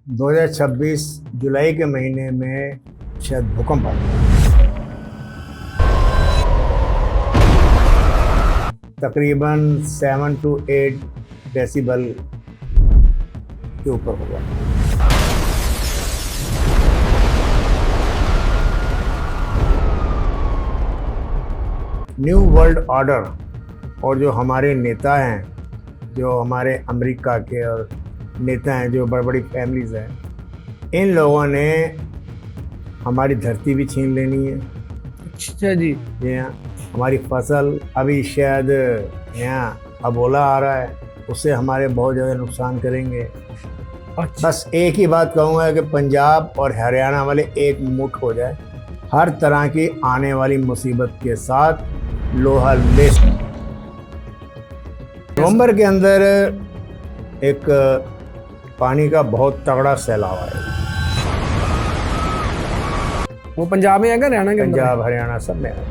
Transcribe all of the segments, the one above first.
2026 जुलाई के महीने में शायद भूकंप आ गया। तकरीबन 7 to 8 डेसिबल के ऊपर होगा। न्यू वर्ल्ड ऑर्डर और जो हमारे नेता हैं, जो हमारे अमेरिका के और नेता हैं, जो बड़ी बड़ी फैमिलीज हैं, इन लोगों ने हमारी धरती भी छीन लेनी है। अच्छा जी। यहाँ हमारी फसल, अभी शायद यहाँ अबोला आ रहा है, उससे हमारे बहुत ज़्यादा नुकसान करेंगे। अच्छा। बस एक ही बात कहूँगा कि पंजाब और हरियाणा वाले एक मुठ हो जाए। हर तरह की आने वाली मुसीबत के साथ लोहा लेस। नवंबर के अंदर एक पानी का बहुत तगड़ा सैलाब आएगा। वो पंजाब में आएगा, हरियाणा के अंदर? पंजाब हरियाणा सब में आएगा।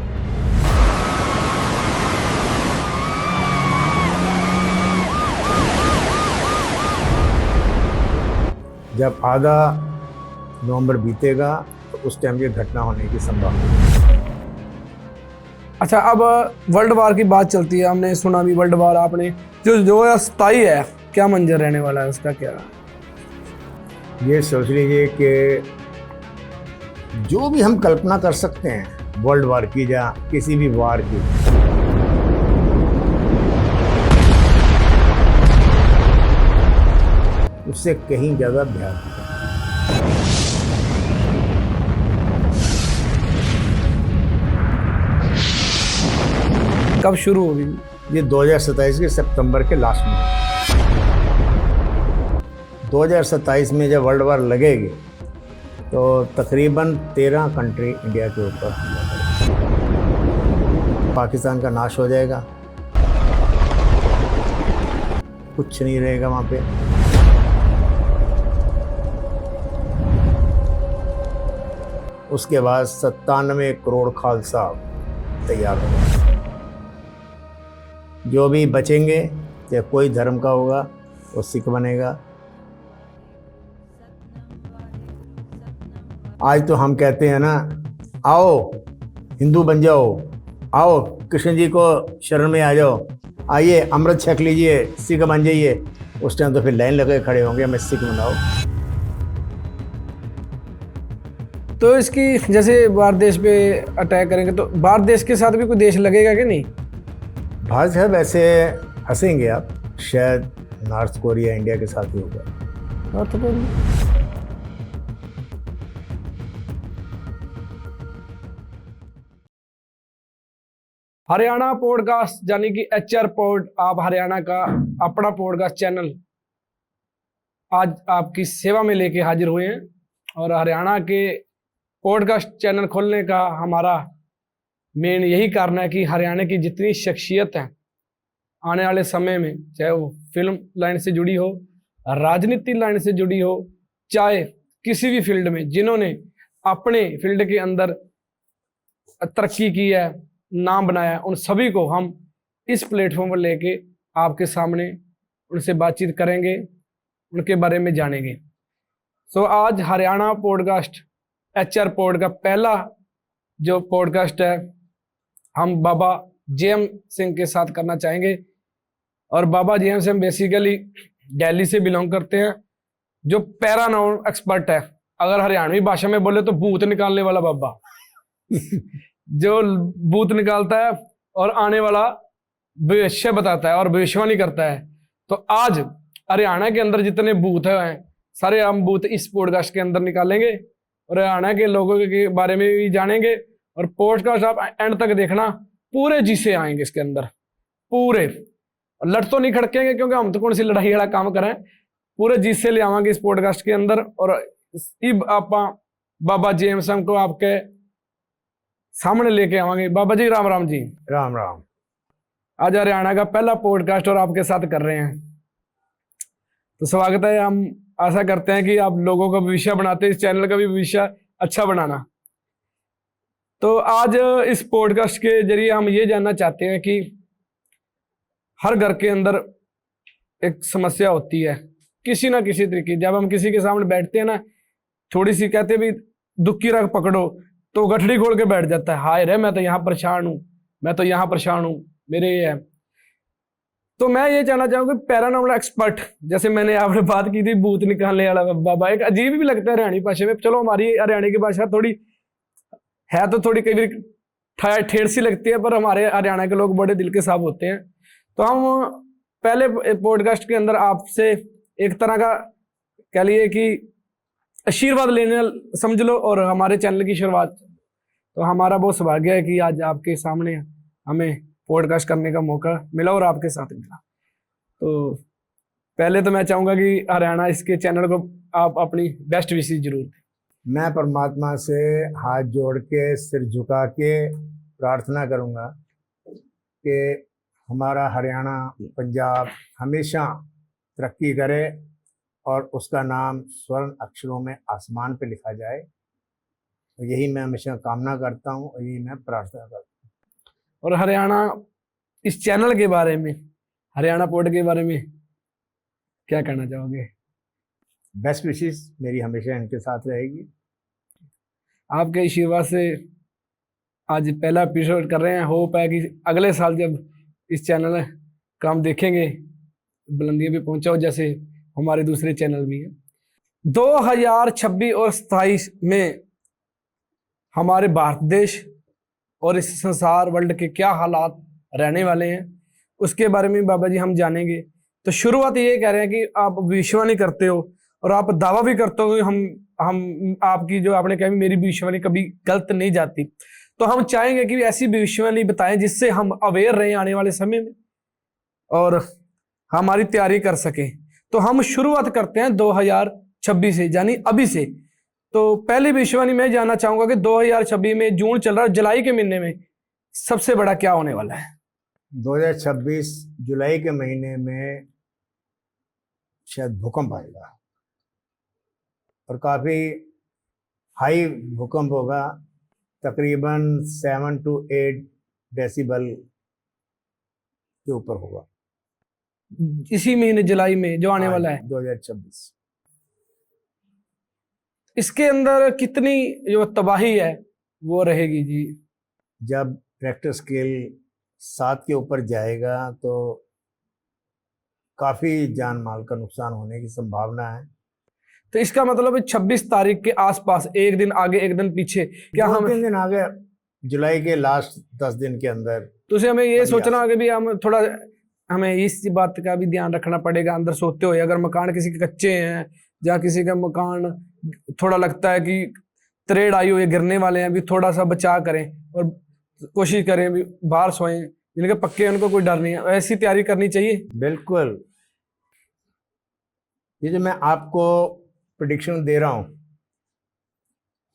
जब आधा नवंबर बीतेगा तो उस टाइम ये घटना होने की संभावना है। अच्छा, अब वर्ल्ड वार की बात चलती है, हमने सुना भी वर्ल्ड वार। आपने जो अस्थाई है, क्या मंजर रहने वाला है उसका? क्या ये सोच लीजिए कि जो भी हम कल्पना कर सकते हैं वर्ल्ड वार की या किसी भी वार की, उससे कहीं ज़्यादा भयानक है। कब शुरू होगी? ये 2027 के सितंबर के लास्ट में। 2027 में जब वर्ल्ड वार लगेगी तो तकरीबन 13 कंट्री इंडिया के ऊपर हमला करेगी। पाकिस्तान का नाश हो जाएगा, कुछ नहीं रहेगा वहाँ पे। उसके बाद 97 करोड़ खालसा तैयार होगा। जो भी बचेंगे, या कोई धर्म का होगा वो सिख बनेगा। आज तो हम कहते हैं ना, आओ हिंदू बन जाओ, आओ कृष्ण जी को शरण में आ जाओ, आइए अमृत छक लीजिए, सिख बन जाइए। उस टाइम तो फिर लाइन लगे खड़े होंगे, हमें सिख बनाओ। तो इसकी जैसे भारत देश पे अटैक करेंगे तो भारत देश के साथ भी कोई देश लगेगा कि नहीं? भारत है, वैसे हंसेंगे आप, शायद नॉर्थ कोरिया इंडिया के साथ ही होगा। North Korea? हरियाणा पॉडकास्ट यानी कि HR पॉड, आप हरियाणा का अपना पॉडकास्ट चैनल आज आपकी सेवा में लेके हाजिर हुए हैं। और हरियाणा के पॉडकास्ट चैनल खोलने का हमारा मेन यही कारण है कि हरियाणा की जितनी शख्सियत हैं आने वाले समय में, चाहे वो फिल्म लाइन से जुड़ी हो, राजनीति लाइन से जुड़ी हो, चाहे किसी भी फील्ड में जिन्होंने अपने फील्ड के अंदर तरक्की की है, नाम बनाया है, उन सभी को हम इस प्लेटफॉर्म पर लेके आपके सामने उनसे बातचीत करेंगे, उनके बारे में जानेंगे। सो आज हरियाणा पॉडकास्ट HR पॉड का पहला जो पॉडकास्ट है, हम बाबा JM सिंह के साथ करना चाहेंगे। और बाबा JM सिंह बेसिकली दिल्ली से बिलोंग करते हैं, जो पैरानॉर्मल एक्सपर्ट है। अगर हरियाणवी भाषा में बोले तो भूत निकालने वाला बाबा जो भूत निकालता है और आने वाला भविष्य बताता है और भविष्यवाणी करता है। तो आज हरियाणा के अंदर जितने भूत हैं, सारे हम भूत इस पॉडकास्ट के अंदर निकालेंगे और हरियाणा के लोगों के बारे में भी जानेंगे। और पॉडकास्ट आप एंड तक देखना, पूरे जी से आएंगे इसके अंदर, पूरे लड़ तो नहीं खड़केंगे क्योंकि हम तो कौन सी लड़ाई वाला काम करें, पूरे जी से ले आवांगे इस पॉडकास्ट के अंदर। और आप बाबा JM सिंह को आपके सामने लेके आवांगे। बाबा जी राम राम जी। राम राम। आज हरियाणा का पहला पॉडकास्ट और आपके साथ कर रहे हैं, तो स्वागत है। हम आशा करते हैं कि आप लोगों का भविष्य बनाते हैं, इस चैनल का भी भविष्य अच्छा बनाना। तो आज इस पॉडकास्ट के जरिए हम ये जानना चाहते हैं कि हर घर के अंदर एक समस्या होती है किसी ना किसी तरीके, जब हम किसी के सामने बैठते हैं ना, थोड़ी सी कहते भी दुख की रग पकड़ो तो गठड़ी खोल के बैठ जाता है, हाय रे मैं तो यहाँ परेशान हूँ, मैं तो यहाँ परेशान हूँ, मेरे ये है। तो मैं ये जानना चाहूंगा पैरानॉर्मल एक्सपर्ट, जैसे मैंने आपने बात की थी भूत निकालने वाला बाबा, एक अजीब भी लगता है हरियाणी भाषा में। चलो हमारी हरियाणा की भाषा थोड़ी है तो थोड़ी कई बार ठेठ सी लगती है, पर हमारे हरियाणा के लोग बड़े दिल के साफ होते हैं। तो हम पहले पॉडकास्ट के अंदर आपसे एक तरह का कह लिए कि आशीर्वाद लेने समझ लो, और हमारे चैनल की शुरुआत। तो हमारा बहुत सौभाग्य है कि आज आपके सामने हमें पॉडकास्ट करने का मौका मिला और आपके साथ मिला। तो पहले तो मैं चाहूंगा कि हरियाणा इसके चैनल को आप अपनी बेस्ट विशेष जरूर दें। मैं परमात्मा से हाथ जोड़ के सिर झुका के प्रार्थना करूंगा कि हमारा हरियाणा पंजाब हमेशा तरक्की करे और उसका नाम स्वर्ण अक्षरों में आसमान पे लिखा जाए। तो यही मैं हमेशा कामना करता हूँ और यही मैं प्रार्थना करता हूँ। और हरियाणा इस चैनल के बारे में, हरियाणा पोर्ट के बारे में क्या कहना चाहोगे? बेस्ट विशेस मेरी हमेशा इनके साथ रहेगी। आपके आशीर्वाद से आज पहला एपिसोड कर रहे हैं, होप है कि अगले साल जब इस चैनल का हम देखेंगे बुलंदियों पे पहुंचा हो, जैसे हमारे दूसरे चैनल भी हैं। 2026 और 27 में हमारे भारत देश और इस संसार वर्ल्ड के क्या हालात रहने वाले हैं उसके बारे में बाबा जी हम जानेंगे। तो शुरुआत ये कह रहे हैं कि आप भविष्यवाणी करते हो और आप दावा भी करते हो कि हम आपकी जो आपने कहा मेरी भविष्यवाणी कभी गलत नहीं जाती। तो हम चाहेंगे कि ऐसी भविष्यवाणी बताएं जिससे हम अवेयर रहें आने वाले समय में और हमारी तैयारी कर सकें। तो हम शुरुआत करते हैं 2026 से, यानी अभी से। तो पहली भविष्यवाणी मैं जानना चाहूंगा कि 2026 में जून चल रहा है, जुलाई के महीने में सबसे बड़ा क्या होने वाला है? 2026 जुलाई के महीने में शायद भूकंप आएगा और काफ़ी हाई भूकंप होगा, तकरीबन 7 to 8 डेसिबल के ऊपर होगा इसी महीने जुलाई में जो आने वाला है 2026। इसके अंदर कितनी जो तबाही है वो रहेगी जी? जब रेक्टर स्केल 7 के ऊपर जाएगा तो काफ़ी जान माल का नुकसान होने की संभावना है। तो इसका मतलब 26 तारीख के आसपास, एक दिन आगे एक दिन पीछे, क्या हम 2-3 दिन आगे जुलाई के लास्ट 10 दिन के अंदर। तो हमें ये सोचना है कि भी हम थोड़ा, हमें इस बात का भी ध्यान रखना पड़ेगा अंदर सोते हुए, अगर मकान किसी के कच्चे हैं या किसी का मकान थोड़ा लगता है कि तरेड़ आई हुई गिरने वाले हैं, भी थोड़ा सा बचाव करें और कोशिश करें भी बाहर सोएं। जिनके पक्के हैं उनको कोई डर नहीं है, ऐसी तैयारी करनी चाहिए। बिल्कुल, ये जो मैं आपको प्रेडिक्शन दे रहा हूँ,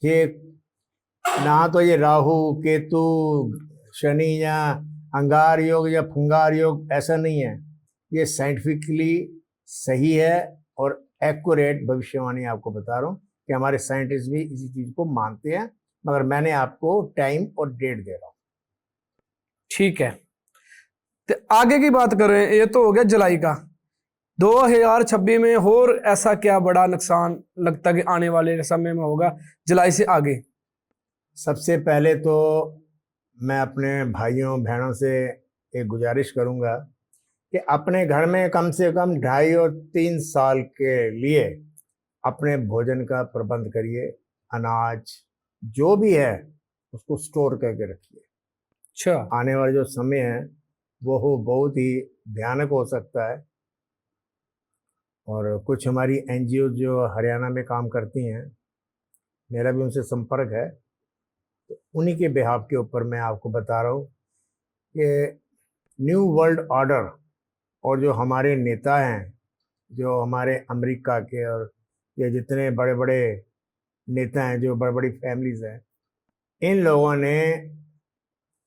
ये ना तो ये राहु केतु शनि या अंगार योग या फुंगार योग ऐसा नहीं है, ये साइंटिफिकली सही है और एक्यूरेट भविष्यवाणी आपको बता रहा हूँ कि हमारे साइंटिस्ट भी इसी चीज को मानते हैं, मगर मैंने आपको टाइम और डेट दे रहा हूँ। ठीक है, तो आगे की बात करें, ये तो हो गया जुलाई का। 2026 में और ऐसा क्या बड़ा नुकसान लगता है कि आने वाले समय में होगा जुलाई से आगे? सबसे पहले तो मैं अपने भाइयों बहनों से एक गुजारिश करूंगा कि अपने घर में कम से कम 2.5 और 3 साल के लिए अपने भोजन का प्रबंध करिए। अनाज जो भी है उसको स्टोर करके रखिए। अच्छा, आने वाला जो समय है वो बहुत ही भयानक हो सकता है। और कुछ हमारी एनजीओ जो हरियाणा में काम करती हैं, मेरा भी उनसे संपर्क है, तो उन्हीं के बिहाफ के ऊपर मैं आपको बता रहा हूँ कि न्यू वर्ल्ड ऑर्डर और जो हमारे नेता हैं, जो हमारे अमेरिका के और ये जितने बड़े बड़े नेता हैं, जो बड़ी बड़ी फैमिलीज हैं, इन लोगों ने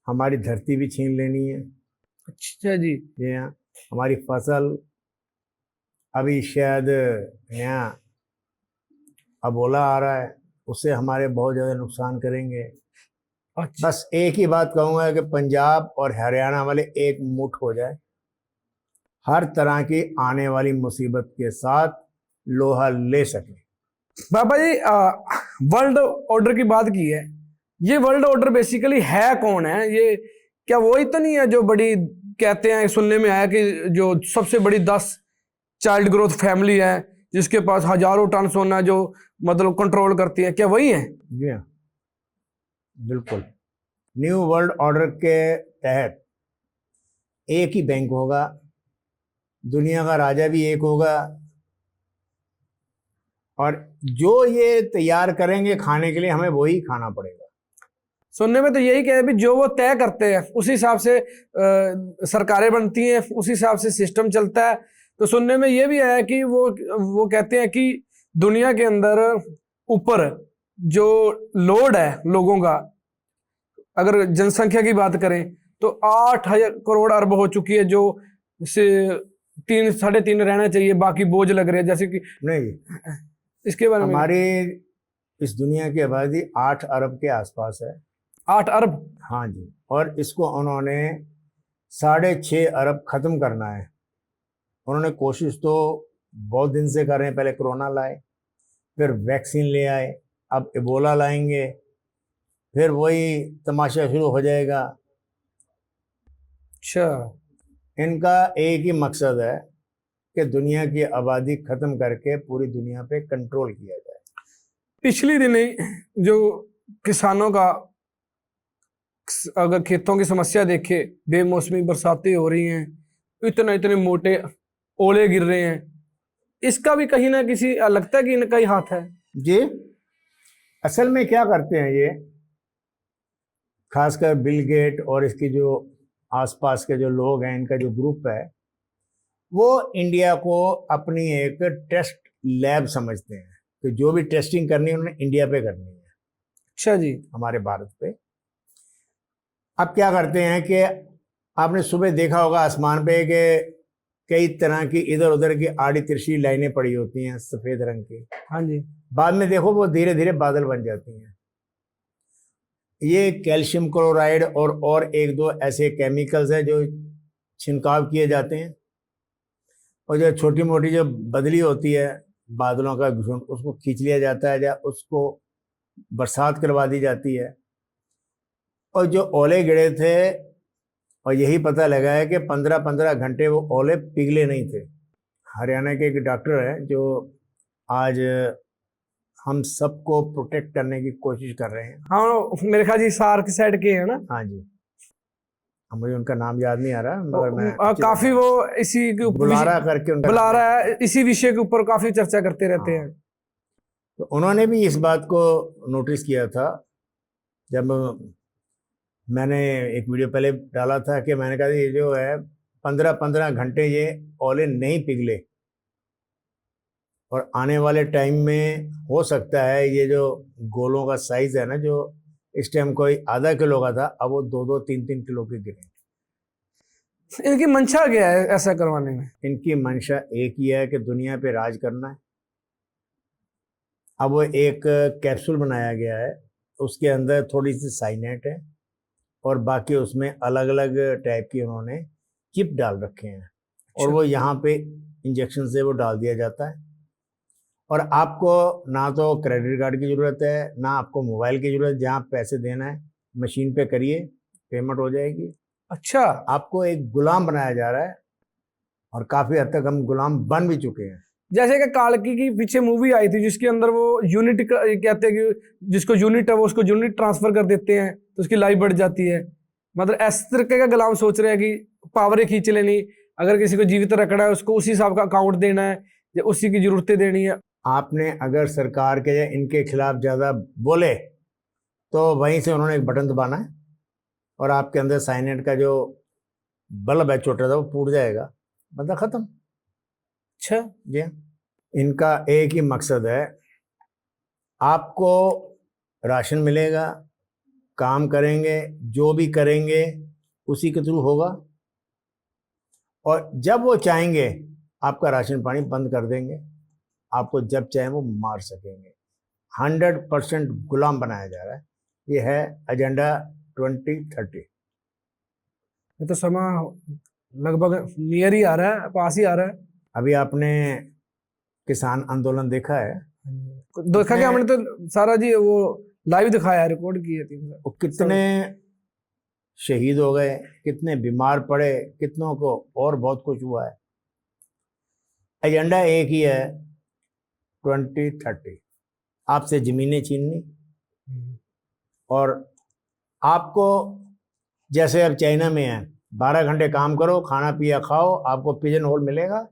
हमारी धरती भी छीन लेनी है। अच्छा जी। जी हाँ, हमारी फसल अभी शायद यहाँ अबोला आ रहा है, उससे हमारे बहुत ज़्यादा नुकसान करेंगे। अच्छा, बस एक ही बात कहूँगा कि पंजाब और हरियाणा वाले एक मुठ हो जाए। हर तरह की आने वाली मुसीबत के साथ लोहा ले सके। बाबा जी, वर्ल्ड ऑर्डर की बात की है, ये वर्ल्ड ऑर्डर बेसिकली है कौन है? ये क्या वही तो नहीं है जो बड़ी कहते हैं, सुनने में आया कि जो सबसे बड़ी 10 चाइल्ड ग्रोथ फैमिली है जिसके पास हजारों टन सोना जो मतलब कंट्रोल करती है, क्या वही है? जी हाँ, बिल्कुल। न्यू वर्ल्ड ऑर्डर के तहत एक ही बैंक होगा, दुनिया का राजा भी एक होगा, और जो ये तैयार करेंगे खाने के लिए हमें वही खाना पड़ेगा। सुनने में तो यही कह भी जो वो तय करते हैं उसी हिसाब से सरकारें बनती हैं, उसी हिसाब से सिस्टम चलता है। तो सुनने में ये भी आया कि वो कहते हैं कि दुनिया के अंदर ऊपर जो लोड है लोगों का, अगर जनसंख्या की बात करें तो 8 करोड़ अरब हो चुकी है, जो से 3 साढ़े 3 रहना चाहिए, बाकी बोझ लग रहे हैं जैसे कि नहीं, इसके बारे में। हमारी इस दुनिया की आबादी 8 अरब के आसपास है। 8 अरब? हाँ जी, और इसको उन्होंने 6.5 अरब ख़त्म करना है। उन्होंने कोशिश तो बहुत दिन से कर रहे हैं, पहले कोरोना लाए, फिर वैक्सीन ले आए, अब इबोला लाएंगे, फिर वही तमाशा शुरू हो जाएगा। अच्छा, इनका एक ही मकसद है कि दुनिया की आबादी ख़त्म करके पूरी दुनिया पे कंट्रोल किया जाए। पिछली दिनी जो किसानों का, अगर खेतों की समस्या देखे, बेमौसमी बरसातें हो रही हैं, इतने इतने मोटे ओले गिर रहे हैं, इसका भी कहीं ना किसी लगता है कि इनका ही हाथ है। जी, असल में क्या करते हैं ये, खासकर बिल गेट और इसकी जो आसपास के जो लोग हैं, इनका जो ग्रुप है, वो इंडिया को अपनी एक टेस्ट लैब समझते हैं कि जो भी टेस्टिंग करनी है उन्होंने इंडिया पे करनी है। अच्छा जी। हमारे भारत पे। अब क्या करते हैं कि आपने सुबह देखा होगा आसमान पे कि कई तरह की इधर उधर की आड़ी तिरछी लाइनें पड़ी होती हैं सफेद रंग की। हाँ जी। बाद में देखो वो धीरे धीरे बादल बन जाती हैं। ये कैल्शियम क्लोराइड और एक दो ऐसे केमिकल्स हैं जो छिड़काव किए जाते हैं, और जो छोटी मोटी जो बदली होती है बादलों का झुंड, उसको खींच लिया जाता है या उसको बरसात करवा दी जाती है। और जो ओले गिरे थे, और यही पता लगा है कि 15-15 घंटे वो ओले पिघले नहीं थे। हरियाणा के एक डॉक्टर हैं जो आज हम सबको प्रोटेक्ट करने की कोशिश कर रहे हैं। हाँ, मेरे ख्याल जी सार्क साइड के है ना? हाँ जी, मुझे उनका नाम याद नहीं आ रहा, मगर मैं काफी वो इसी के ऊपर बुलारा करके उनका बुला रहा है, इसी विषय के ऊपर काफी चर्चा करते रहते हैं। तो उन्होंने भी इस बात को नोटिस किया था। जब मैंने एक वीडियो पहले डाला था कि मैंने कहा ये जो है 15-15 घंटे ये ओले नहीं पिघले, और आने वाले टाइम में हो सकता है ये जो गोलों का साइज है ना, जो इस टाइम कोई आधा किलो का था, अब वो 2-2, 3-3 किलो के गिरे। इनकी मंशा क्या है ऐसा करवाने में? इनकी मंशा एक ही है कि दुनिया पे राज करना है। अब वो एक कैप्सूल बनाया गया है, उसके अंदर थोड़ी सी साइनेट है, और बाकी उसमें अलग अलग टाइप की उन्होंने चिप डाल रखे हैं। और वो यहाँ पे इंजेक्शन से वो डाल दिया जाता है, और आपको ना तो क्रेडिट कार्ड की ज़रूरत है, ना आपको मोबाइल की ज़रूरत। जहाँ पैसे देना है मशीन पे करिए, पेमेंट हो जाएगी। अच्छा, आपको एक गुलाम बनाया जा रहा है, और काफ़ी हद तक हम गुलाम बन भी चुके हैं। जैसे कि कालकी की पीछे मूवी आई थी जिसके अंदर वो यूनिट कहते हैं कि जिसको यूनिट है वो उसको यूनिट ट्रांसफर कर देते हैं तो उसकी लाइफ बढ़ जाती है। मतलब इस तरीके का गुलाम सोच रहे हैं कि पावरें खींच लेनी, अगर किसी को जीवित रखना है उसको उसी हिसाब का अकाउंट देना है या उसी की जरूरतें देनी है। आपने अगर सरकार के या इनके खिलाफ ज़्यादा बोले तो वहीं से उन्होंने एक बटन दबाना है, और आपके अंदर साइनेट का जो बल्ब है छोटा सा वो फूट जाएगा, बंदा ख़त्म। अच्छा जी, इनका एक ही मकसद है, आपको राशन मिलेगा, काम करेंगे, जो भी करेंगे उसी के थ्रू होगा, और जब वो चाहेंगे आपका राशन पानी बंद कर देंगे, आपको जब चाहे वो मार सकेंगे। 100% गुलाम बनाया जा रहा है। ये है एजेंडा 2030। ये तो समय लगभग नियर ही आ रहा है, पास ही आ रहा है। अभी आपने किसान आंदोलन देखा है? देखा कि हमने तो सारा जी वो लाइव दिखाया है, रिकॉर्ड किए थे। वो कितने शहीद हो गए, कितने बीमार पड़े, कितनों को और बहुत कुछ हुआ है। एजेंडा एक ही है, 2030, आपसे जमीनें छीननी और आपको, जैसे अब चाइना में है, 12 घंटे काम करो, खाना पिया खाओ, आपको पिजन होल मिलेगा,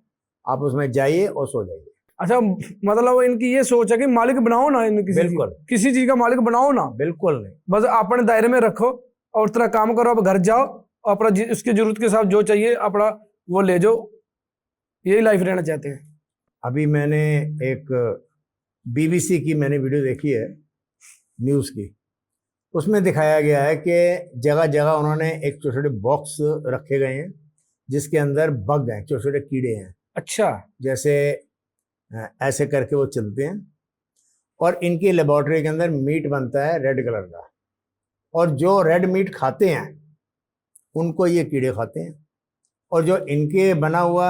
आप उसमें जाइए और सो जाइए। अच्छा, मतलब इनकी ये सोच है कि मालिक बनाओ ना, इन बिल्कुल। किसी चीज का मालिक बनाओ ना, बिल्कुल नहीं, बस अपने दायरे में रखो और तरह काम करो, अब घर जाओ और अपना उसकी जरूरत के साथ जो चाहिए अपना वो ले जाओ, यही लाइफ रहना चाहते हैं। अभी मैंने एक BBC की मैंने वीडियो देखी है, न्यूज़ की, उसमें दिखाया गया है कि जगह जगह उन्होंने एक छोटे छोटे बॉक्स रखे गए हैं जिसके अंदर बग हैं, छोटे छोटे कीड़े हैं। अच्छा, जैसे ऐसे करके वो चलते हैं और इनकी लेबोरेटरी के अंदर मीट बनता है रेड कलर का, और जो रेड मीट खाते हैं उनको ये कीड़े खाते हैं, और जो इनके बना हुआ,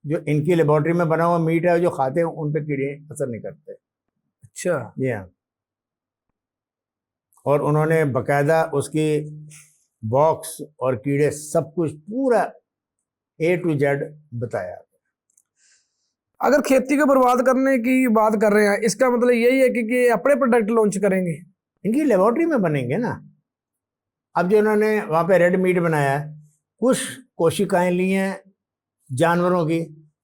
जो इनकी लेबोरेटरी में बना हुआ मीट है जो खाते हैं उन पे कीड़े असर नहीं करते। अच्छा, जी हाँ। और उन्होंने बकायदा उसकी बॉक्स और कीड़े सब कुछ पूरा A to Z बताया। अगर खेती को बर्बाद करने की बात कर रहे हैं, इसका मतलब यही है कि अपने प्रोडक्ट लॉन्च करेंगे, इनकी लेबोरेटरी में बनेंगे ना। अब जो उन्होंने वहाँ पे रेड मीट बनाया है, कुछ कोशिकाएं ली हैं जानवरों की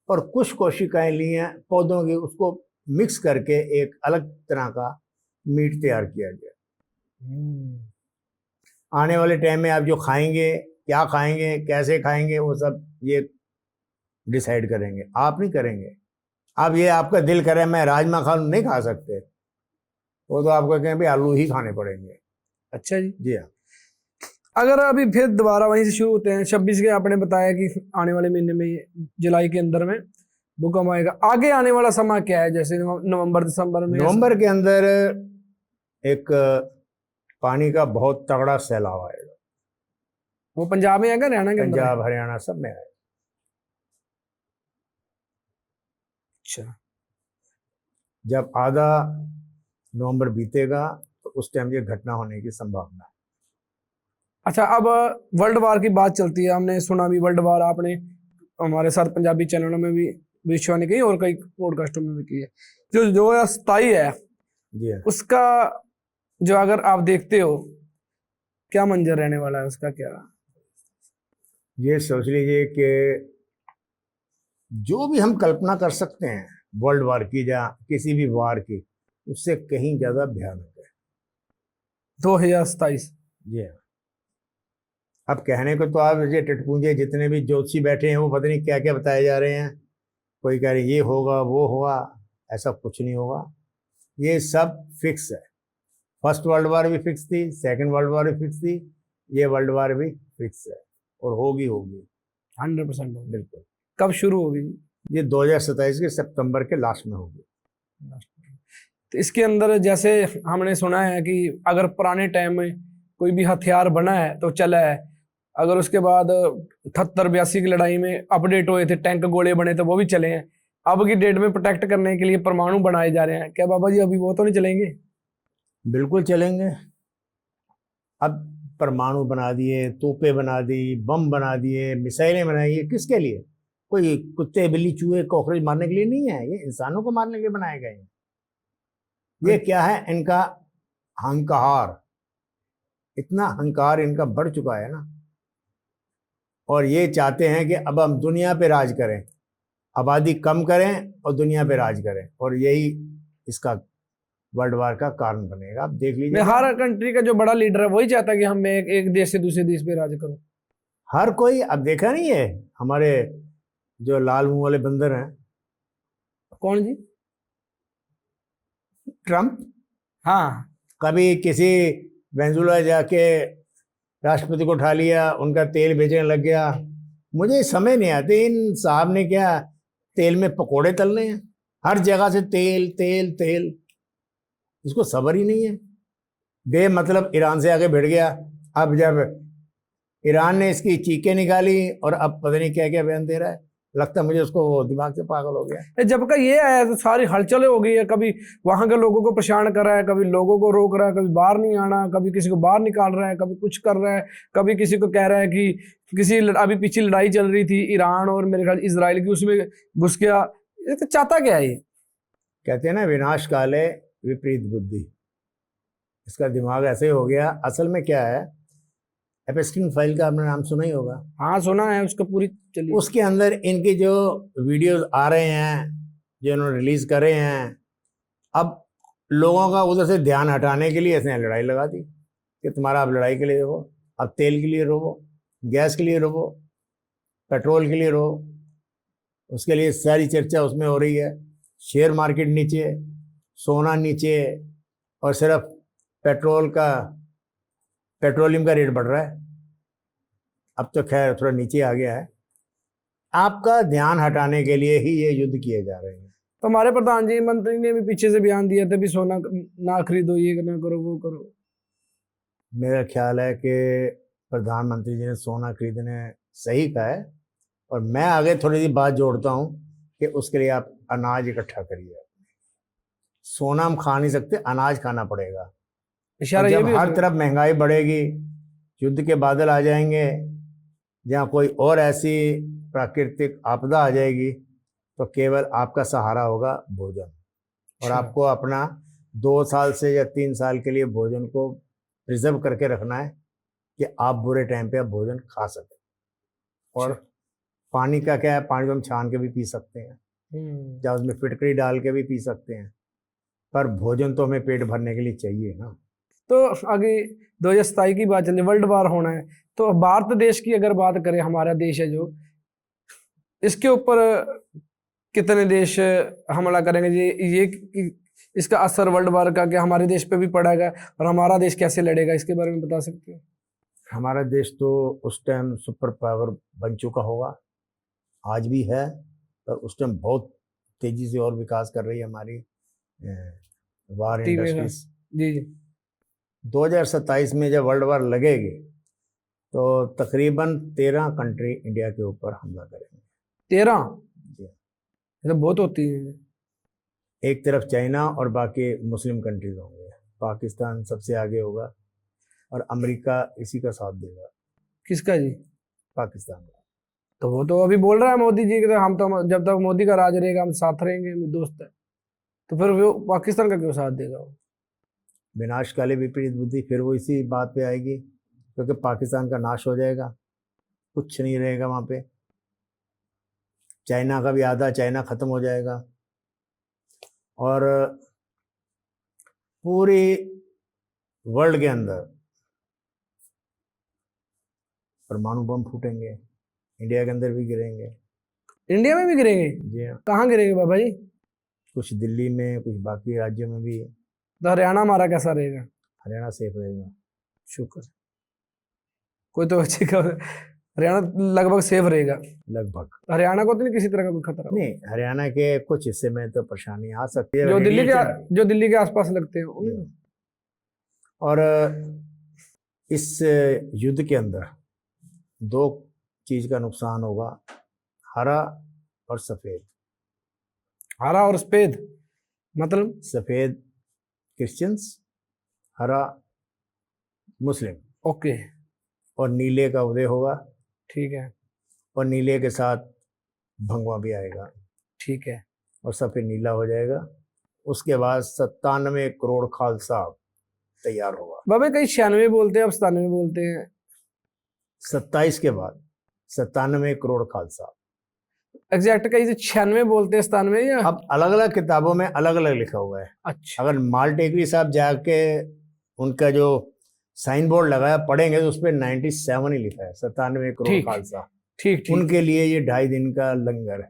और कुछ कोशिकाएं ली हैं पौधों की, उसको मिक्स करके एक अलग तरह का मीट तैयार किया गया। आने वाले टाइम में आप जो खाएंगे, क्या खाएंगे, कैसे खाएंगे, वो सब ये डिसाइड करेंगे, आप नहीं करेंगे। अब ये आपका दिल करे मैं राजमा खा लूं, नहीं खा सकते, वो तो आपको कहें भाई आलू ही खाने पड़ेंगे। अच्छा जी। जी हाँ। अगर अभी फिर दोबारा वहीं से शुरू होते हैं, 26 के आपने बताया कि आने वाले महीने में जुलाई के अंदर में भूकंप आएगा, आगे आने वाला समय क्या है, जैसे नवंबर दिसंबर में? नवंबर के अंदर एक पानी का बहुत तगड़ा सैलाब आएगा। वो पंजाब में आएगा, हरियाणा के अंदर? पंजाब हरियाणा सब में आएगा। अच्छा, जब आधा नवंबर बीतेगा तो उस टाइम ये घटना होने की संभावना है। अच्छा, अब वर्ल्ड वार की बात चलती है, हमने सुना भी वर्ल्ड वार, आपने हमारे साथ पंजाबी चैनलों में भी विश्वानी की और कई पॉडकास्टों में भी की है। जो 2027 है जी हाँ। उसका जो अगर आप देखते हो क्या मंजर रहने वाला है उसका, क्या? ये सोच लीजिए कि जो भी हम कल्पना कर सकते हैं वर्ल्ड वार की या किसी भी वार की, उससे कहीं ज्यादा भयानक है 2027। जी हाँ। अब कहने को तो आप ये टटपूंजे जितने भी ज्योतिषी बैठे हैं वो पता नहीं क्या क्या बताए जा रहे हैं, कोई कह रहे ये होगा वो होगा, ऐसा कुछ नहीं होगा। ये सब फिक्स है। फर्स्ट वर्ल्ड वार भी फिक्स थी, सेकंड वर्ल्ड वार भी फिक्स थी, ये वर्ल्ड वार भी फिक्स है और होगी 100% होगी। बिल्कुल। कब शुरू होगी? ये 2027 के सितंबर के लास्ट में होगी। तो इसके अंदर जैसे हमने सुना है कि अगर पुराने टाइम में कोई भी हथियार बना है तो चला है, अगर उसके बाद 78-82 की लड़ाई में अपडेट हुए थे, टैंक गोले बने थे, वो भी चले हैं। अब की डेट में प्रोटेक्ट करने के लिए परमाणु बनाए जा रहे हैं, क्या बाबा जी अभी वो तो नहीं चलेंगे? बिल्कुल चलेंगे। अब परमाणु बना दिए, तोपें बना दी, बम बना दिए, मिसाइलें बनाई, ये किसके लिए? कोई कुत्ते बिल्ली चूहे कॉकरोच मारने के लिए नहीं है, ये इंसानों को मारने के लिए बनाए गए हैं। ये क्या है? इनका अहंकार, इतना अहंकार इनका बढ़ चुका है ना, और ये चाहते हैं कि अब हम दुनिया पे राज करें, आबादी कम करें और दुनिया पे राज करें, और यही इसका वर्ल्ड वार का कारण बनेगा। आप देख लीजिए, हर कंट्री का जो बड़ा लीडर है वही चाहता है कि हम एक देश से दूसरे देश पे राज करो। हर कोई। अब देखा नहीं है हमारे जो लाल मुंह वाले बंदर हैं? कौन जी? ट्रम्प। हाँ, कभी किसी वेनेजुएला जाके राष्ट्रपति को उठा लिया, उनका तेल बेचने लग गया। मुझे समझ नहीं आती इन साहब ने क्या तेल में पकोड़े तलने हैं, हर जगह से तेल तेल तेल, इसको सब्र ही नहीं है। बेमतलब ईरान से आगे भिड़ गया, अब जब ईरान ने इसकी चीखें निकाली और अब पता नहीं क्या क्या बयान दे रहा है। लगता है मुझे उसको वो दिमाग से पागल हो गया। जब का ये आया तो सारी हलचलें हो गई है, कभी वहां के लोगों को परेशान कर रहा है, कभी लोगों को रोक रहा है, कभी बाहर नहीं आना, कभी किसी को बाहर निकाल रहा है, कभी कुछ कर रहा है, कभी किसी को कह रहा है कि अभी पीछे लड़ाई चल रही थी ईरान और मेरे ख्याल इजराइल की, उसमें घुस गया। ये तो चाहता क्या है ये? कहते हैं ना विनाश काले विपरीत बुद्धि, इसका दिमाग ऐसे ही हो गया। असल में क्या है, एपस्टीन फाइल का आपने नाम सुना ही होगा। हाँ सुना है, उसको पूरी चलिए। उसके अंदर इनकी जो वीडियोस आ रहे हैं, जो इन्होंने रिलीज करे हैं, अब लोगों का उधर से ध्यान हटाने के लिए इसने लड़ाई लगा दी कि तुम्हारा अब लड़ाई के लिए रोको, अब तेल के लिए रोको, गैस के लिए रोको, पेट्रोल के लिए रोको। उसके लिए सारी चर्चा उसमें हो रही है। शेयर मार्केट नीचे, सोना नीचे, और सिर्फ पेट्रोलियम का रेट बढ़ रहा है। अब तो खैर थोड़ा नीचे आ गया है। आपका ध्यान हटाने के लिए ही ये युद्ध किए जा रहे हैं। तो हमारे प्रधान जी मंत्री ने भी पीछे से बयान दिया था भी सोना ना खरीदो, ये ना करो, वो करो। मेरा ख्याल है कि प्रधानमंत्री जी ने सोना खरीदने सही कहा है, और मैं आगे थोड़ी सी बात जोड़ता हूँ कि उसके लिए आप अनाज इकट्ठा करिए। सोना हम खा नहीं सकते, अनाज खाना पड़ेगा। इशारा ये जब भी हर तरफ महंगाई बढ़ेगी, युद्ध के बादल आ जाएंगे, जहाँ कोई और ऐसी प्राकृतिक आपदा आ जाएगी, तो केवल आपका सहारा होगा भोजन। और आपको अपना 2 साल से या 3 साल के लिए भोजन को प्रिजर्व करके रखना है कि आप बुरे टाइम पे आप भोजन खा सकें। और पानी का क्या है, पानी को हम छान के भी पी सकते हैं, या उसमें फिटकरी डाल के भी पी सकते हैं, पर भोजन तो हमें पेट भरने के लिए चाहिए ना। तो आगे 2027 की बात चलिए, वर्ल्ड वार होना है, तो भारत देश की अगर बात करें, हमारा देश है जो, इसके ऊपर कितने देश हमला करेंगे जी? ये इसका असर वर्ल्ड वार का क्या हमारे देश पे भी पड़ेगा, और हमारा देश कैसे लड़ेगा, इसके बारे में बता सकते हैं? हमारा देश तो उस टाइम सुपर पावर बन चुका होगा, आज भी है, पर उस टाइम बहुत तेजी से और विकास कर रही है हमारी वार इंडस्ट्रीज। जी जी। 2027 में जब वर्ल्ड वार लगेगी तो तकरीबन 13 कंट्री इंडिया के ऊपर हमला करेंगे। 13? जी, ये तो बहुत होती है। एक तरफ चाइना और बाकी मुस्लिम कंट्रीज होंगे। पाकिस्तान सबसे आगे होगा, और अमेरिका इसी का साथ देगा। किसका जी? पाकिस्तान का। तो वो तो अभी बोल रहा है मोदी जी कि हम तो जब तक मोदी का राज रहेगा हम साथ रहेंगे, हम दोस्त है, तो फिर वो पाकिस्तान का क्यों साथ देगा? वो विनाश काले विपरीत बुद्धि, फिर वो इसी बात पे आएगी, क्योंकि पाकिस्तान का नाश हो जाएगा, कुछ नहीं रहेगा वहाँ पे। चाइना का भी आधा चाइना ख़त्म हो जाएगा, और पूरी वर्ल्ड के अंदर परमाणु बम फूटेंगे, इंडिया के अंदर भी गिरेंगे। इंडिया में भी गिरेंगे? जी हाँ, कहाँ गिरेंगे बाबा जी? कुछ दिल्ली में, कुछ बाकी राज्यों में भी। तो हरियाणा हमारा कैसा रहेगा? हरियाणा सेफ रहेगा। शुक्र, कोई तो अच्छी खबर। हरियाणा लगभग सेफ रहेगा। लगभग। हरियाणा को तो नहीं किसी तरह का कोई खतरा? नहीं, हरियाणा के कुछ हिस्से में तो परेशानी आ सकती है, जो दिल्ली के आसपास लगते हैं उनमें। और इस युद्ध के अंदर 2 चीज का नुकसान होगा, हरा और सफेद। हरा और सफेद मतलब? सफेद क्रिश्चियंस, हरा मुस्लिम। ओके, और नीले का उदय होगा। ठीक है। और नीले के साथ भगवा भी आएगा। ठीक है। और सफेद नीला हो जाएगा। उसके बाद 97 करोड़ खालसा तैयार होगा। बाबा कहीं 96 बोलते हैं, अब 97 बोलते हैं। 27 के बाद 97 करोड़ खालसा। एग्जैक्ट कहीं से 96 बोलते हैं, 97 या? अब अलग अलग किताबों में अलग अलग लिखा हुआ है। अच्छा। अगर माल टेकरी साहब जाके उनका जो साइन बोर्ड लगाया पढ़ेंगे तो उस पर 97 ही लिखा है, 97 करोड़ खालसा। ठीक। उनके लिए ये 2.5 दिन का लंगर है।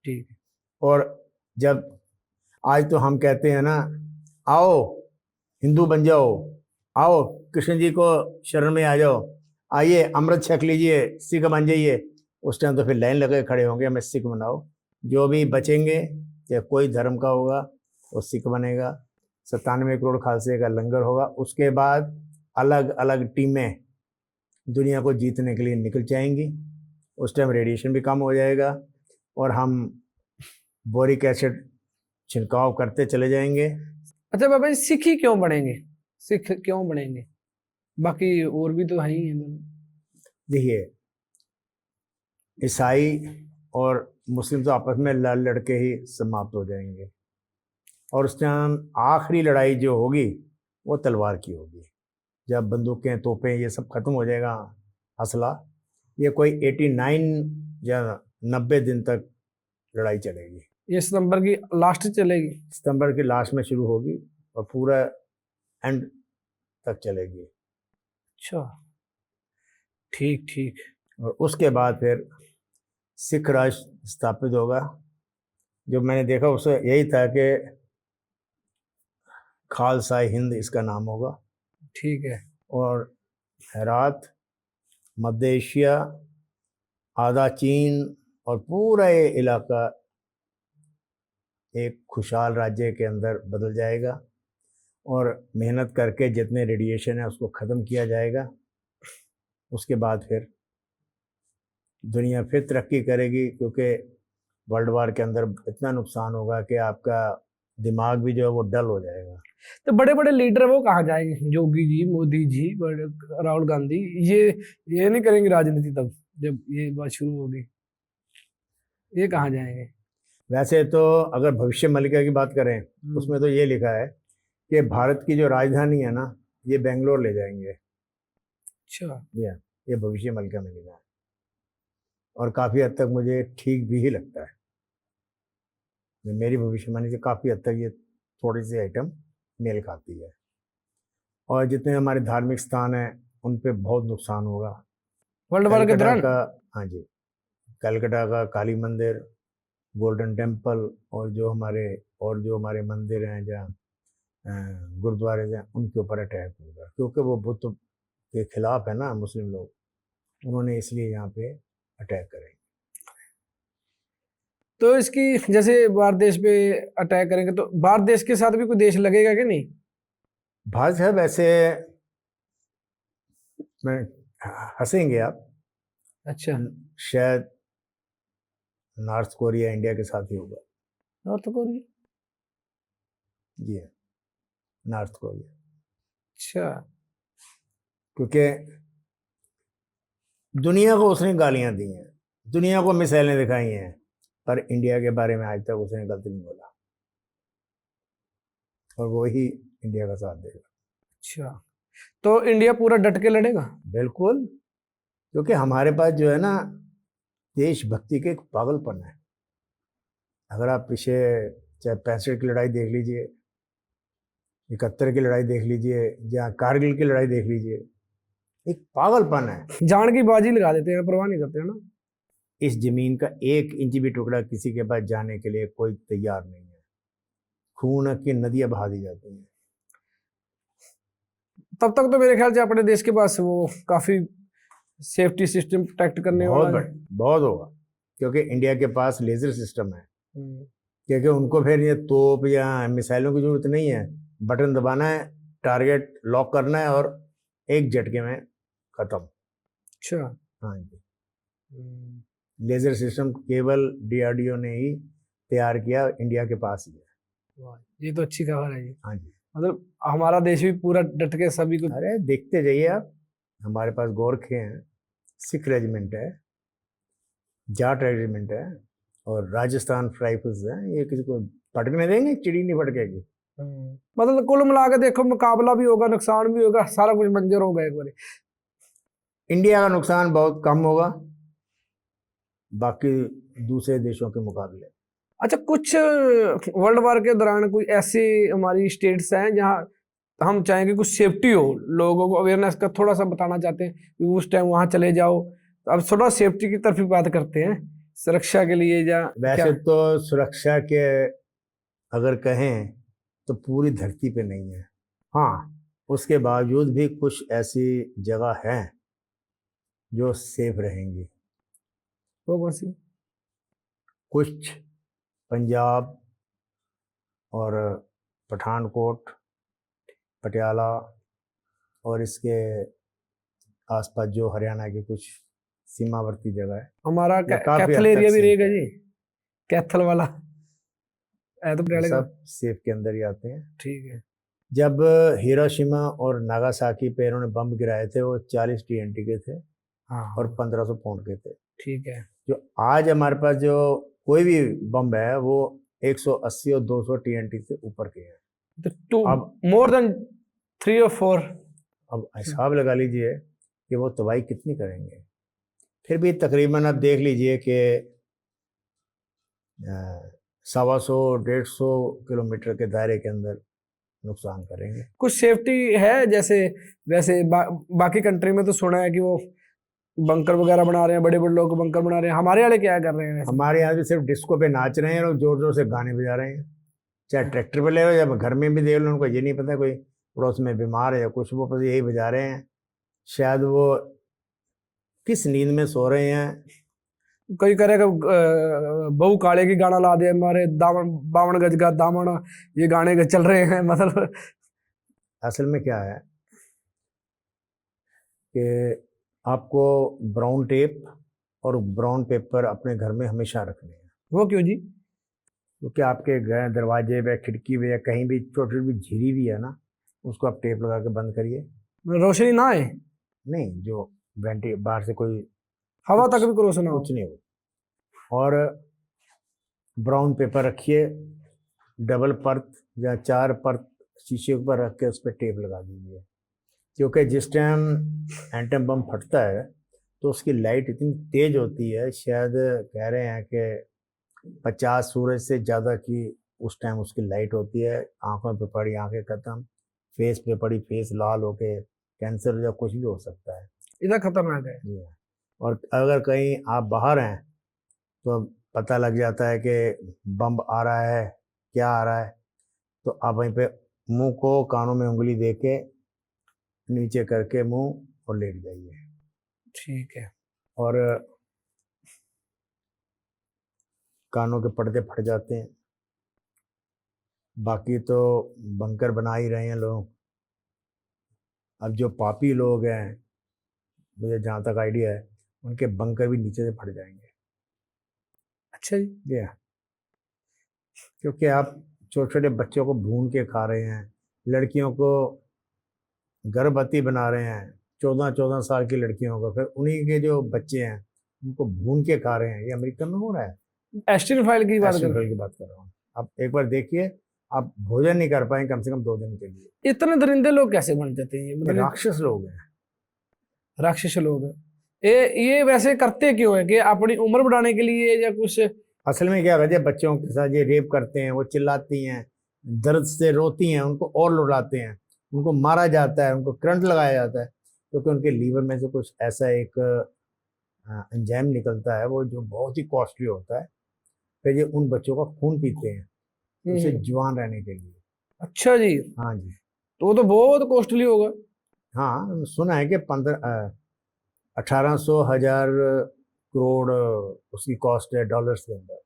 ठीक। और जब आज तो हम कहते हैं ना, आओ हिंदू बन जाओ, आओ कृष्ण जी को शरण में आ जाओ, आइए अमृत छक लीजिए, सिख बन जाइए। उस टाइम तो फिर लाइन लगे खड़े होंगे, हमें सिख बनाओ। जो भी बचेंगे, चाहे कोई धर्म का होगा, वो सिख बनेगा। 97 करोड़ खालसे का लंगर होगा। उसके बाद अलग अलग टीमें दुनिया को जीतने के लिए निकल जाएंगी। उस टाइम रेडिएशन भी कम हो जाएगा, और हम बोरिक एसिड छिड़काव करते चले जाएंगे। अच्छा बाबा जी, सिख ही क्यों बनेंगे? सिख क्यों बनेंगे? बाकी और भी तो है ही हैं दोनों। देखिए, ईसाई और मुस्लिम तो आपस में लड़ लड़के ही समाप्त हो जाएंगे, और उस टाइम आखिरी लड़ाई जो होगी वो तलवार की होगी। जब बंदूकें, तोपें, ये सब खत्म हो जाएगा, असला, ये कोई 89 या 90 दिन तक लड़ाई चलेगी। ये सितंबर की लास्ट चलेगी? सितंबर के लास्ट में शुरू होगी और पूरा एंड तक चलेगी। अच्छा, ठीक ठीक। और उसके बाद फिर सिख राष्ट्र स्थापित होगा। जो मैंने देखा उससे यही था कि खालसा हिंद इसका नाम होगा। ठीक है। और हेरात, मध्य एशिया, आधा चीन और पूरा ये इलाका एक खुशहाल राज्य के अंदर बदल जाएगा, और मेहनत करके जितने रेडिएशन है उसको ख़त्म किया जाएगा। उसके बाद फिर दुनिया फिर तरक्की करेगी, क्योंकि वर्ल्ड वार के अंदर इतना नुकसान होगा कि आपका दिमाग भी जो है वो डल हो जाएगा। तो बड़े बड़े लीडर वो कहाँ जाएंगे? योगी जी, मोदी जी, राहुल गांधी, ये नहीं करेंगे राजनीति तब जब ये बात शुरू होगी? ये कहाँ जाएंगे? वैसे तो अगर भविष्य मलिका की बात करें, उसमें तो ये लिखा है कि भारत की जो राजधानी है ना, ये बेंगलोर ले जाएंगे। अच्छा। ये भविष्य मलिका में लिखा है, और काफ़ी हद तक मुझे ठीक भी ही लगता है। मेरी भविष्यवाणी से काफ़ी हद तक ये थोड़ी सी आइटम मेल खाती है। और जितने हमारे धार्मिक स्थान हैं उन पे बहुत नुकसान होगा। वर्ल्ड वार के दौरान? हाँ जी, कलकत्ता का काली मंदिर, गोल्डन टेम्पल, और जो हमारे मंदिर हैं जहाँ गुरुद्वारे हैं, उनके ऊपर अटैक होगा, क्योंकि वो बुद्ध के खिलाफ है ना मुस्लिम लोग, उन्होंने इसलिए यहाँ पे अटैक करेंगे। तो इसकी जैसे भारत देश पे अटैक करेंगे तो भारत देश के साथ भी कोई देश लगेगा कि नहीं? भारत है वैसे मैं हंसेंगे आप। अच्छा। शायद नॉर्थ कोरिया इंडिया के साथ ही होगा। North Korea? जी हाँ, नॉर्थ कोरिया। अच्छा। क्योंकि दुनिया को उसने गालियां दी हैं, दुनिया को मिसाइलें दिखाई हैं, पर इंडिया के बारे में आज तक उसने गलत नहीं बोला, और वो ही इंडिया का साथ देगा। अच्छा, तो इंडिया पूरा डट के लड़ेगा? बिल्कुल, क्योंकि हमारे पास जो है ना, देशभक्ति के एक पागलपन है। अगर आप पीछे चाहे 65 की लड़ाई देख लीजिए, 71 की लड़ाई देख लीजिए, या कारगिल की लड़ाई देख लीजिए, एक पागलपन है। जान की बाजी लगा देते हैं, परवाह नहीं करते हैं ना। इस जमीन का 1 इंच भी टुकड़ा किसी के पास जाने के लिए कोई तैयार नहीं है। खून की नदियां बहा दी जाती हैं। तब तक तो मेरे ख्याल से अपने देश के पास वो काफी सेफ्टी सिस्टम प्रोटेक्ट करने वाला है। बहुत होगा, क्योंकि इंडिया के पास लेजर सिस्टम है। क्योंकि उनको फिर ये तोप या मिसाइलों की जरूरत नहीं है, बटन दबाना है, टारगेट लॉक करना है, और एक झटके में खत्म। अच्छा। हाँ जी, लेजर सिस्टम केवल डीआरडीओ ने ही तैयार किया, इंडिया के पास ही है। ये तो अच्छी खबर है ये। हाँ जी, मतलब हमारा देश भी पूरा डट के सभी को। अरे देखते जाइए आप, हमारे पास गोरखे हैं, सिख रेजिमेंट है, जाट रेजिमेंट है, और राजस्थान राइफल्स हैं। ये किसी को फटकने देंगे? चिड़ी नहीं फटकेगी। मतलब कुल मिला के देखो, मुकाबला भी होगा, नुकसान भी होगा, सारा कुछ बंजर होगा एक बार। इंडिया का नुकसान बहुत कम होगा बाकी दूसरे देशों के मुकाबले। अच्छा, कुछ वर्ल्ड वार के दौरान कोई ऐसी हमारी स्टेट्स हैं जहाँ हम चाहेंगे कुछ सेफ्टी हो, लोगों को अवेयरनेस का थोड़ा सा बताना चाहते हैं कि उस टाइम वहां चले जाओ। तो अब थोड़ा सेफ्टी की तरफ भी बात करते हैं, सुरक्षा के लिए या वैसे तो सुरक्षा के अगर कहें तो पूरी धरती पे नहीं है। हाँ, उसके बावजूद भी कुछ ऐसी जगह हैं जो सेफ रहेंगी। वो कौन सी? कुछ पंजाब और पठानकोट, पटियाला, और इसके आसपास जो हरियाणा की कुछ सीमावर्ती जगह है, हमारा काफी कैथल हद तक एरिया भी सेफ रहेगा है। जी? कैथल वाला है तो पटियाले का। सब सेफ के अंदर ही आते हैं। ठीक है। जब हिरोशिमा और नागासाकी पे इन्होंने बम गिराए थे वो 40 TNT के थे हाँ और हाँ, 1500 पाउंड के थे। ठीक है। जो आज हमारे पास जो कोई भी बम है वो 180 और 200 TNT से ऊपर के हैं। तो टू अब मोर देन 3 और 4। अब हिसाब लगा लीजिए कि वो तबाही कितनी करेंगे। फिर भी तकरीबन अब देख लीजिए कि 125 किलोमीटर के दायरे के अंदर नुकसान करेंगे। कुछ सेफ्टी है जैसे वैसे बाकी कंट्री में तो सुना है कि वो बंकर वगैरह बना रहे हैं, बड़े बड़े लोग बंकर बना रहे हैं। हमारे वाले क्या कर रहे हैं वैसे? हमारे यहाँ भी सिर्फ डिस्को पे नाच रहे हैं, लोग जोर जोर से गाने बजा रहे हैं, चाहे ट्रैक्टर पे ले लो या घर में भी देख लो। उनको ये नहीं पता कोई पड़ोस में बीमार है या कुछ, वो बस यही बजा रहे हैं। शायद वो किस नींद में सो रहे हैं। कोई करेगा बहू काले की गाना ला दे, हमारे दामन 52 गज का दामन, ये गाने के चल रहे हैं मतलब। असल में क्या है कि आपको ब्राउन टेप और ब्राउन पेपर अपने घर में हमेशा रखने हैं। वो क्यों जी? क्योंकि आपके घर दरवाजे पे खिड़की पे या कहीं भी छोटी छोटी झिरी भी है ना, उसको आप टेप लगा के बंद करिए। रोशनी ना आए, नहीं, जो वेंटी बाहर से कोई हवा तक भी रोशनी ना हो। कुछ नहीं हो। और ब्राउन पेपर रखिए, डबल परत या 4 परत शीशे के ऊपर रख के उस पर टेप लगा दीजिए। क्योंकि जिस टाइम एटम बम फटता है तो उसकी लाइट इतनी तेज होती है, शायद कह रहे हैं कि 50 सूरज से ज़्यादा की उस टाइम उसकी लाइट होती है। आंखों पे पड़ी आंखें ख़त्म, फेस पे पड़ी फेस लाल होके कैंसर या कुछ भी हो सकता है। इतना खतरनाक है? जी हाँ। और अगर कहीं आप बाहर हैं तो पता लग जाता है कि बम आ रहा है, क्या आ रहा है, तो आप वहीं पे मुंह को कानों में उंगली दे के नीचे करके मुंह और लेट जाइए। ठीक है। और कानों के पर्दे फट जाते हैं। बाकी तो बंकर बना ही रहे हैं लोग। अब जो पापी लोग हैं, मुझे जहाँ तक आइडिया है, उनके बंकर भी नीचे से फट जाएंगे। अच्छा जी। ये क्योंकि आप छोटे छोटे बच्चों को भून के खा रहे हैं, लड़कियों को गर्भवती बना रहे हैं, 14-14 साल की लड़कियों को, फिर उन्हीं के जो बच्चे हैं उनको भून के खा रहे हैं। ये अमेरिका में हो रहा है। एस्टिन फाइल की बात कर एस्टिन फाइल की बात कर रहा हूँ। आप एक बार देखिए, आप भोजन नहीं कर पाएंगे कम से कम 2 दिन के लिए। इतने दरिंदे लोग कैसे बन जाते हैं? ये मतलब राक्षस लोग हैं। राक्षस लोग हैं। ये वैसे करते क्यों है? कि अपनी उम्र बढ़ाने के लिए या कुछ? असल में क्या वजह, बच्चों के साथ ये रेप करते हैं, वो चिल्लाती हैं, दर्द से रोती हैं, उनको और लुटाते हैं, उनको मारा जाता है, उनको करंट लगाया जाता है, क्योंकि उनके लीवर में से कुछ ऐसा एक एंजाइम निकलता है वो जो बहुत ही कॉस्टली होता है। फिर ये उन बच्चों का खून पीते हैं उसे जवान रहने के लिए। अच्छा जी। हाँ जी। तो वो तो बहुत कॉस्टली होगा। हाँ, सुना है कि 1800-1000 करोड़ उसकी कॉस्ट है डॉलर्स के अंदर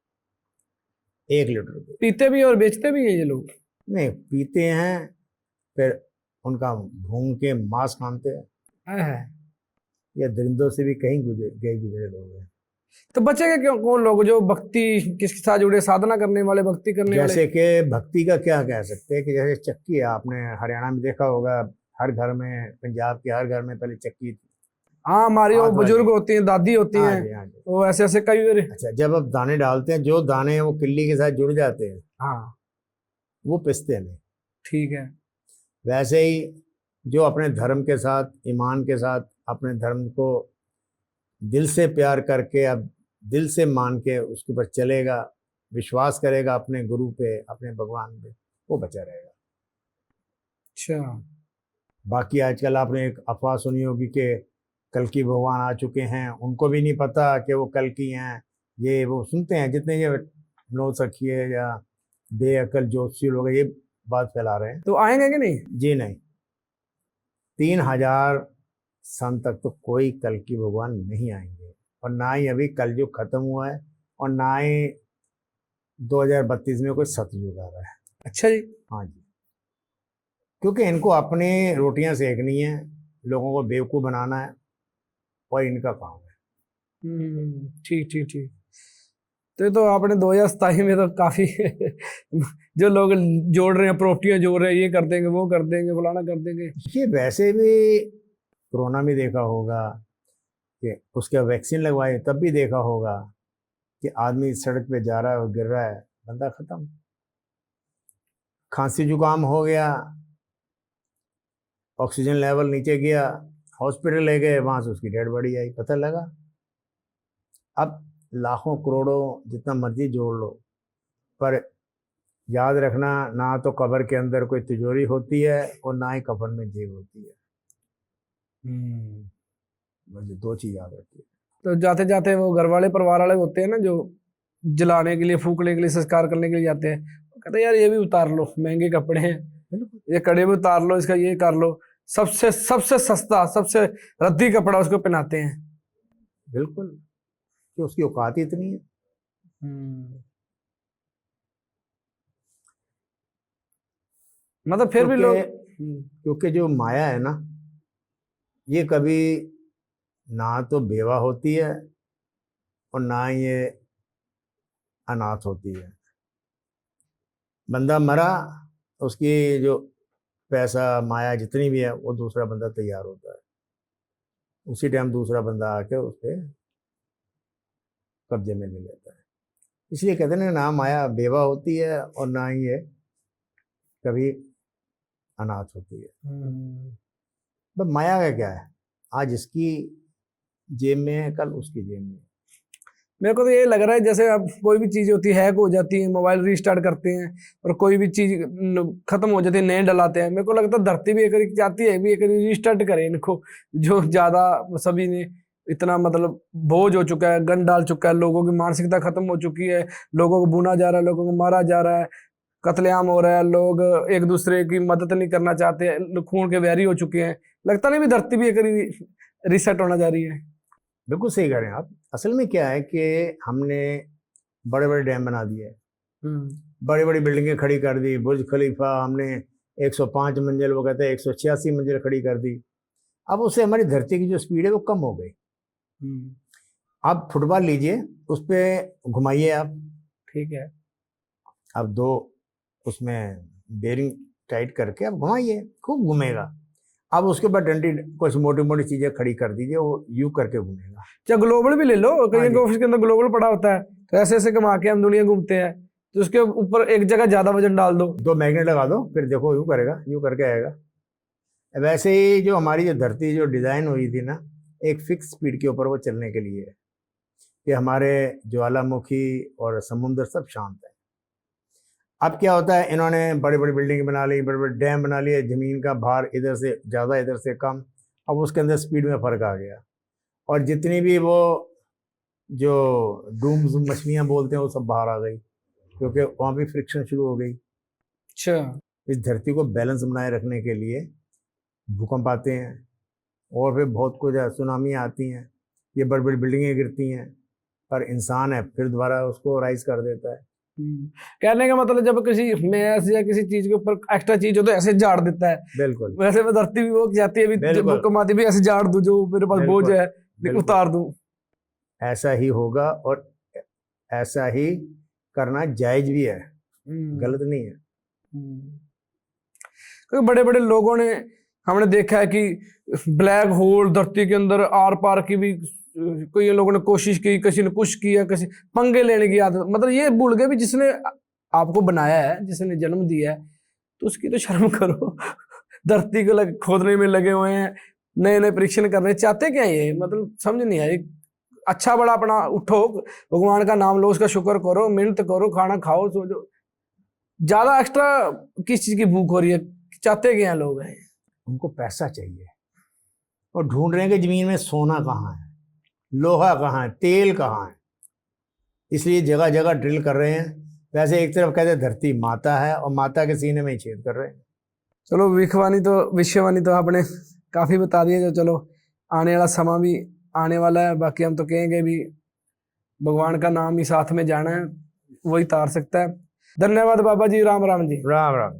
1 लीटर की। पीते भी और बेचते भी हैं ये लोग? नहीं, पीते हैं, फिर उनका भून के मांस खाते हैं। है। या दरिंदों से भी कहीं गुजरे लोग हैं। तो बचेंगे क्यों कौन लोग जो भक्ति किसके साथ जुड़े, साधना करने वाले, भक्ति करने वाले? जैसे कि भक्ति का क्या कह सकते हैं कि जैसे चक्की है, आपने हरियाणा में देखा होगा, हर घर में, पंजाब के हर घर में पहले चक्की थी। हाँ, हमारी वो बुजुर्ग होती हैं, दादी होती हाँ हैं, जी, हाँ जी। वो ऐसे ऐसे कई बार। अच्छा, जब आप दाने डालते हैं, जो दाने वो किल्ली के साथ जुड़ जाते हैं, हाँ, वो पिसते नहीं। ठीक है। वैसे ही जो अपने धर्म के साथ, ईमान के साथ, अपने धर्म को दिल से प्यार करके, अब दिल से मान के उसके ऊपर चलेगा, विश्वास करेगा अपने गुरु पे, अपने भगवान पे, वो बचा रहेगा। अच्छा। बाकी आजकल आपने एक अफवाह सुनी होगी कि कल्कि भगवान आ चुके हैं, उनको भी नहीं पता कि वो कल्कि हैं। ये वो सुनते हैं जितने ये नौ सखिए या बेअकल ज्योतिषी लोग ये बात फैला रहे हैं। तो आएंगे कि नहीं? जी नहीं, 3000 सन तक तो कोई कल्कि भगवान नहीं आएंगे, और ना ही अभी कलयुग खत्म हुआ है, और ना ही 2032 में कोई सतयुग आ रहा है। अच्छा जी। हाँ जी, क्योंकि इनको अपनी रोटियां सेकनी है, लोगों को बेवकूफ़ बनाना है, और इनका काम है। ठीक ठीक ठीक। तो ये तो आपने 2027 में तो काफी जो लोग जोड़ रहे हैं, प्रॉपर्टियां जोड़ रहे हैं, ये कर देंगे, वो कर देंगे, फलाना कर देंगे। ये वैसे भी कोरोना में देखा होगा कि उसका वैक्सीन लगवाए, तब भी देखा होगा कि आदमी सड़क पे जा रहा है और गिर रहा है, बंदा खत्म। खांसी जुकाम हो गया, ऑक्सीजन लेवल नीचे गया, हॉस्पिटल ले गए, वहां से उसकी डेड बॉडी आई, पता लगा। अब लाखों करोड़ों जितना मर्जी जोड़ लो, पर याद रखना, ना तो कब्र के अंदर कोई तिजोरी होती है और ना ही कफन में जेब होती है। मुझे दो चीज याद रखती है। तो जाते जाते वो घर वाले परिवार वाले होते हैं ना, जो जलाने के लिए, फूकने के लिए, संस्कार करने के लिए जाते हैं, कहते हैं यार ये भी उतार लो, महंगे कपड़े हैं, ये कड़े भी उतार लो, इसका ये कर लो, सबसे सबसे सस्ता, सबसे रद्दी कपड़ा उसको पहनाते हैं। बिल्कुल, कि उसकी औकात ही इतनी है। मतलब फिर भी लोग, क्योंकि जो माया है ना, ये कभी ना तो बेवा होती है और ना ये अनाथ होती है। बंदा मरा, उसकी जो पैसा माया जितनी भी है वो दूसरा बंदा तैयार होता है, उसी टाइम दूसरा बंदा आके उस पर कब्जे में ले लेता है। इसलिए कहते हैं ना माया बेवा होती है और ना ही ये कभी अनाथ होती है। तो माया का क्या है, आज इसकी जेब में है, कल उसकी जेब में है। मेरे को तो ये लग रहा है जैसे अब कोई भी चीज होती है, हैक हो जाती है, मोबाइल रीस्टार्ट करते हैं और कोई भी चीज खत्म हो जाती है, नए डलाते हैं। मेरे को लगता है धरती भी एक चाहती है भी एक रीस्टार्ट करे इनको, जो ज्यादा सभी ने इतना मतलब बोझ हो चुका है, गन डाल चुका है, लोगों की मानसिकता खत्म हो चुकी है, लोगों को भुना जा रहा है, लोगों को मारा जा रहा है, कत्लेआम हो रहा है, लोग एक दूसरे की मदद नहीं करना चाहते, खून के वैरी हो चुके हैं। लगता नहीं भी धरती भी एक रीसेट होना जा रही है। बिल्कुल सही कह रहे हैं आप। असल में क्या है कि हमने बड़े बड़े डैम बना दिए, बड़ी बड़ी बिल्डिंगें खड़ी कर दी, बुर्ज खलीफा हमने 105 मंजिल, वो कहते हैं 186 मंजिल खड़ी कर दी। अब उससे हमारी धरती की जो स्पीड है वो कम हो गई। आप फुटबॉल लीजिए, उस पर घुमाइए आप, ठीक है, अब दो उसमें बेरिंग टाइट करके आप घुमाइए, खूब घूमेगा। अब उसके बाद डंडी कुछ मोटी मोटी चीजें खड़ी कर दीजिए, वो यू करके घूमेगा। क्या ग्लोबल भी ले लो, कहीं ऑफिस के अंदर ग्लोबल पड़ा होता है, तो ऐसे ऐसे घुमा के हम दुनिया घूमते हैं, तो उसके ऊपर एक जगह ज्यादा वजन डाल दो, 2 मैग्नेट लगा दो, फिर देखो यू करेगा, यू करके आएगा। वैसे ही जो हमारी जो धरती जो डिजाइन हुई थी ना, एक फिक्स स्पीड के ऊपर वो चलने के लिए है कि हमारे ज्वालामुखी और समुद्र सब शांत है। अब क्या होता है, इन्होंने बड़ी बड़ी बिल्डिंग बना ली, बड़े बड़े डैम बना लिए, जमीन का भार इधर से ज़्यादा इधर से कम, अब उसके अंदर स्पीड में फ़र्क आ गया। और जितनी भी वो जो डूम्स मछलियाँ बोलते हैं वो सब बाहर आ गई, क्योंकि वहाँ भी फ्रिक्शन शुरू हो गई। अच्छा, इस धरती को बैलेंस बनाए रखने के लिए भूकंप आते हैं और फिर बहुत कुछ सुनामी आती हैं, ये बड़ी बड़ी बिल्डिंगें गिरती हैं, पर इंसान है फिर दोबारा उसको राइज कर देता है। कहने का मतलब जब किसी मैस या किसी चीज के ऊपर एक्स्ट्रा चीज हो तो ऐसे झाड़ देता है। बिल्कुल, वैसे में धरती भी वो जाती है, भी भूकंप आती भी ऐसे झाड़ दूं, जो मेरे पास बोझ है उतार दूं। ऐसा ही होगा और ऐसा ही करना जायज भी है, गलत नहीं है। क्योंकि बड़े बड़े लोगों ने, हमने देखा है कि ब्लैक होल धरती के अंदर आर पार की भी कोई लोगों ने कोशिश की, किसी ने कुछ किया, किसी पंगे लेने की आदत, मतलब ये भूल गए भी जिसने आपको बनाया है, जिसने जन्म दिया है, तो उसकी तो शर्म करो। धरती को खोदने में लगे हुए हैं, नए नए परीक्षण कर रहे हैं, चाहते क्या ये, मतलब समझ नहीं आई। अच्छा बड़ा अपना उठो, भगवान का नाम लो, उसका शुक्र करो, मेहनत करो, खाना खाओ, सो जो। ज्यादा एक्स्ट्रा किस चीज की भूख हो रही है, चाहते क्या लोग हैं? उनको पैसा चाहिए और ढूंढ रहे हैं कि जमीन में सोना कहाँ है, लोहा कहाँ है, तेल कहाँ है, इसलिए जगह जगह ड्रिल कर रहे हैं। वैसे एक तरफ कहते हैं धरती माता है और माता के सीने में ही छेद कर रहे हैं। चलो विश्ववाणी तो आपने काफी बता दिया, जो चलो आने वाला समय भी आने वाला है। बाकी हम तो कहेंगे भी भगवान का नाम ही साथ में जाना है, वही तार सकता है। धन्यवाद बाबा जी, राम राम जी। राम राम।